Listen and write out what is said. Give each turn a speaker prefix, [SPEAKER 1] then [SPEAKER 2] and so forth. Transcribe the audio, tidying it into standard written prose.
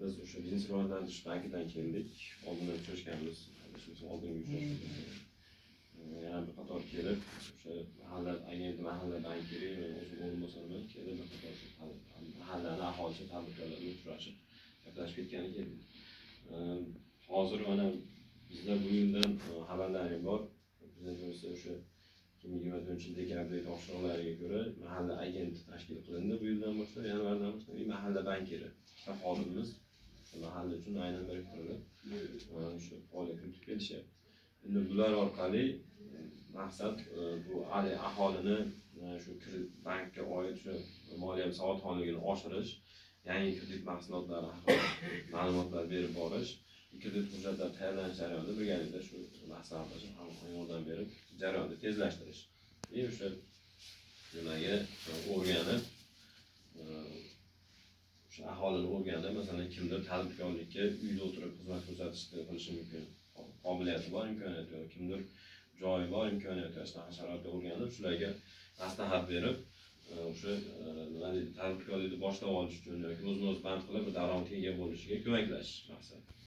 [SPEAKER 1] Biz o'sha biznes rivojlantirish bankidan keldik. Oldindan uchrashganmiz. Oldingi uchrashuvda yana bir qator kelib, o'sha mahalla agenti mahalla bankiri o'zim o'rinbosarman kelib, bir qator mahallani aholisi tadbirkorlar bilan uchrashib, gaplashib ketgani keldik. Hozir mana bizda bu yildan xabarlarim bor. Prezidentimiz o'sha 2024 dekabr topshiriqlariga ko'ra mahalla agenti tashkil qilindi. Bu yildan boshlab yanvardan boshlab mahalla bankiri xodimimiz mahalla uchun aynan biriktirilib shu faoliyat yuritib kelishyapti. Endi bular orqali maqsad bu aholini shu bankka oid shu moliyaviy savodxonligini oshirish, yangi kredit mahsulotlari haqida ma'lumotlar berib borish, kredit hujjatlari tayyorlanish jarayonida birgalikda shu maslahatlashib, yordam berib jarayonni tezlashtirish. O'sha nimaga o'rganib, o'sha aholini o'rganib, masalan, kimdir tadbirkorlikka uyda o'tirib xizmat ko'rsatishni qilishi mumkin, qobiliyati bor, imkoniyati yo'q, kimdir joyi bor, imkoniyati yo'q, shunaqa sharoitda o'rganib, shularga maslahat berib, o'sha nima deydi, tadbirkorlikni boshlab olish uchun yoki o'zini o'zi band qilib, daromadga ega bo'lishiga ko'maklashish maqsad.